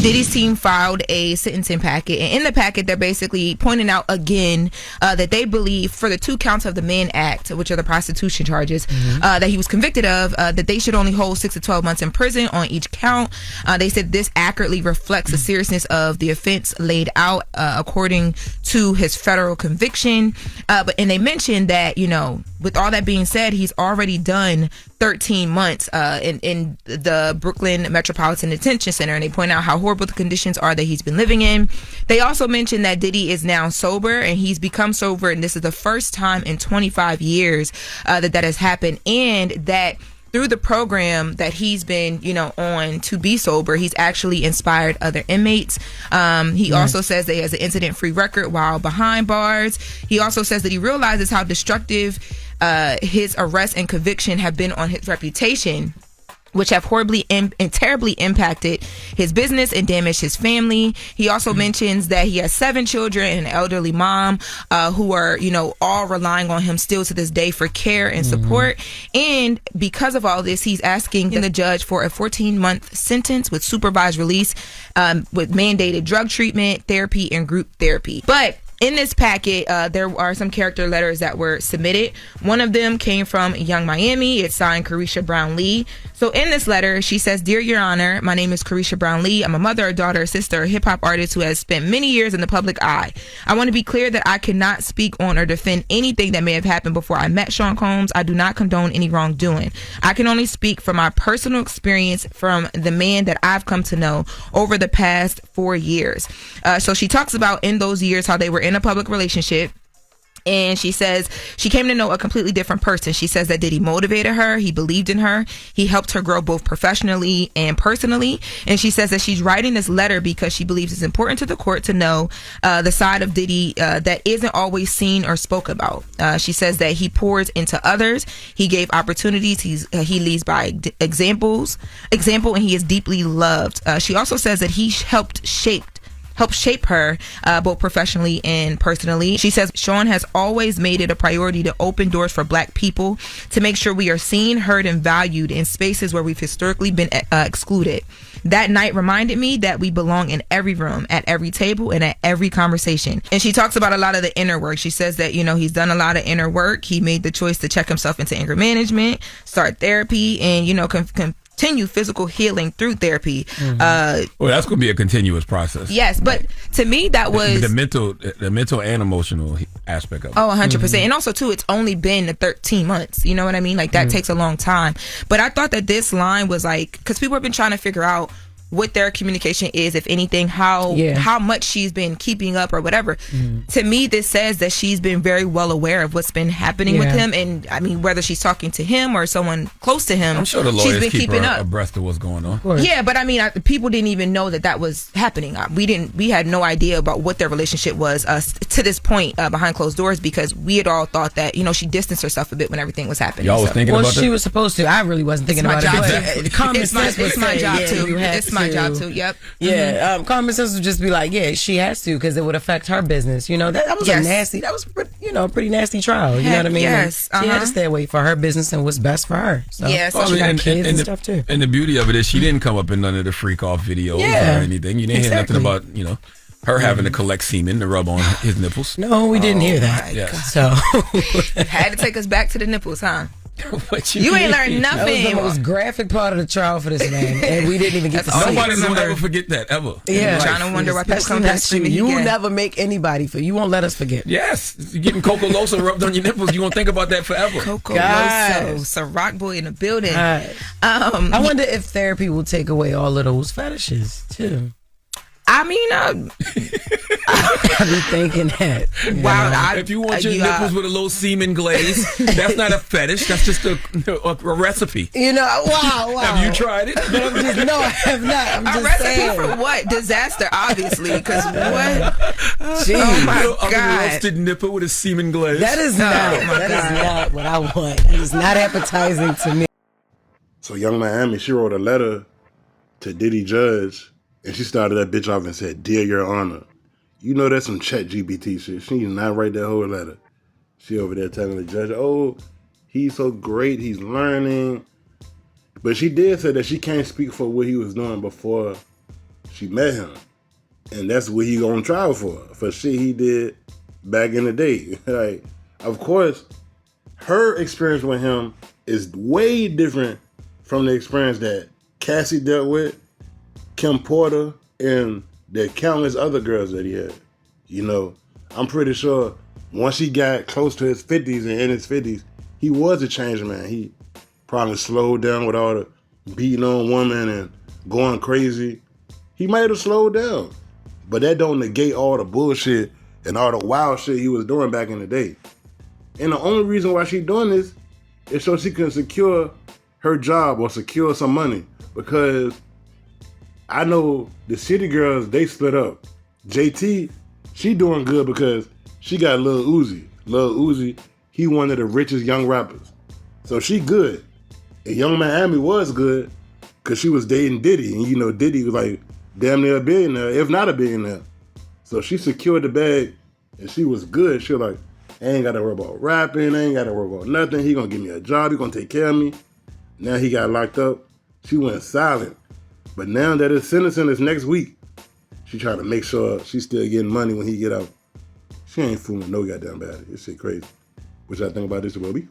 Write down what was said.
Diddy's team filed a sentencing packet, and in the packet they're basically pointing out again that they believe for the 2 counts of the Mann Act, which are the prostitution charges that he was convicted of, that they should only hold 6 to 12 months in prison on each count. They said this accurately reflects the seriousness of the offense laid out according to his federal conviction. And they mentioned that, you know, with all that being said, he's already done 13 months in the Brooklyn Metropolitan Detention Center, and they point out how horrible the conditions are that he's been living in. They also mentioned that Diddy is now sober, and he's become sober, and this is the first time in 25 years that has happened, and that through the program that he's been, you know, on to be sober, he's actually inspired other inmates. He also says that he has an incident-free record while behind bars. He also says that he realizes how destructive his arrest and conviction have been on his reputation, which have horribly and terribly impacted his business and damaged his family. He also mentions that he has 7 children and an elderly mom who are, you know, all relying on him still to this day for care and support. And because of all this, he's asking the judge for a 14-month sentence with supervised release with mandated drug treatment, therapy, and group therapy. But in this packet, there are some character letters that were submitted. One of them came from Young Miami. It's signed Carisha Brown Lee. So in this letter, she says, "Dear Your Honor, my name is Carisha Brown Lee. I'm a mother, a daughter, a sister, a hip-hop artist who has spent many years in the public eye. I want to be clear that I cannot speak on or defend anything that may have happened before I met Sean Combs. I do not condone any wrongdoing. I can only speak from my personal experience from the man that I've come to know over the past 4 years." So she talks about in those years how they were in a public relationship. And she says she came to know a completely different person. She says that Diddy motivated her. He believed in her. He helped her grow both professionally and personally. And she says that she's writing this letter because she believes it's important to the court to know the side of Diddy that isn't always seen or spoke about. She says that he pours into others. He gave opportunities. He leads by example, and he is deeply loved. She also says that he helped shape her both professionally and personally. She says Sean has always made it a priority to open doors for Black people, to make sure we are seen, heard, and valued in spaces where we've historically been excluded. That night reminded me that we belong in every room, at every table, and at every conversation. And she talks about a lot of the inner work. She says that, you know, he's done a lot of inner work. He made the choice to check himself into anger management, start therapy, and, you know, continue physical healing through therapy. Well, that's going to be a continuous process. Yes, but to me, that was the mental and emotional aspect of it. Oh, 100%. And also, too, it's only been 13 months. You know what I mean? Like, that takes a long time. But I thought that this line was like, because people have been trying to figure out what their communication is, if anything, how much she's been keeping up or whatever. To me, this says that she's been very well aware of what's been happening with him, and I mean, whether she's talking to him or someone close to him, I'm sure the lawyers she's been keeping her up abreast of what's going on. Yeah, but I mean, people didn't even know that was happening. We had no idea about what their relationship was to this point behind closed doors, because we had all thought that, you know, she distanced herself a bit when everything was happening. Y'all was thinking about that? She was supposed to. I really wasn't thinking about it. It's my job too. It's my job too. Yep. Yeah. Common sense would just be like, yeah, she has to, because it would affect her business. You know, that was a pretty nasty trial. You know what I mean? Yes. She had to stay away for her business and what's best for her. So, so she got kids and stuff too. And the beauty of it is she didn't come up in none of the freak off videos or anything. You didn't hear nothing about, you know, her having to collect semen to rub on his nipples. No, we didn't hear that. Yes. So had to take us back to the nipples, huh? You ain't learned nothing. That was the most graphic part of the trial for this man, and we didn't even get to see it. Nobody will ever forget that, ever. Yeah. Trying to wonder why people come back screaming. You will never make anybody forget. You won't let us forget. Yes. You're getting Coco Loso rubbed on your nipples. You're going to think about that forever. Coco Loso. Ciroc boy in the building. I wonder if therapy will take away all of those fetishes, too. I mean, I be thinking that. Wow. If you want your nipples with a little semen glaze, that's not a fetish. That's just a recipe. You know, wow. Have you tried it? No, I have not. I'm just recipe saying. for what? Disaster, obviously. Because what? Jeez. Oh my God. Roasted nipple with a semen glaze. That is not what I want. It is not appetizing to me. So Young Miami, she wrote a letter to Diddy Judge. And she started that bitch off and said, "Dear Your Honor." You know that's some chat GPT shit. She did not write that whole letter. She over there telling the judge, "Oh, he's so great, he's learning." But she did say that she can't speak for what he was doing before She met him. And that's what he on trial for shit he did back in the day. Like, of course, her experience with him is way different from the experience that Cassie dealt with, Kim Porter, and the countless other girls that he had. You know, I'm pretty sure once he got close to his 50s and in his 50s, he was a changed man. He probably slowed down with all the beating on women and going crazy. He might have slowed down. But that don't negate all the bullshit and all the wild shit he was doing back in the day. And the only reason why she doing this is so she can secure her job or secure some money. Because I know the city girls, they split up. JT, she doing good because she got Lil Uzi. Lil Uzi, he one of the richest young rappers. So she good. And Young Miami was good because she was dating Diddy. And you know, Diddy was like damn near a billionaire, if not a billionaire. So she secured the bag and she was good. She was like, I ain't got to worry about rapping. I ain't got to worry about nothing. He going to give me a job. He going to take care of me. Now he got locked up. She went silent. But now that his sentencing is next week, she trying to make sure she's still getting money when he get out. She ain't fooling no goddamn body. This shit crazy. Which I think about this, Bobby.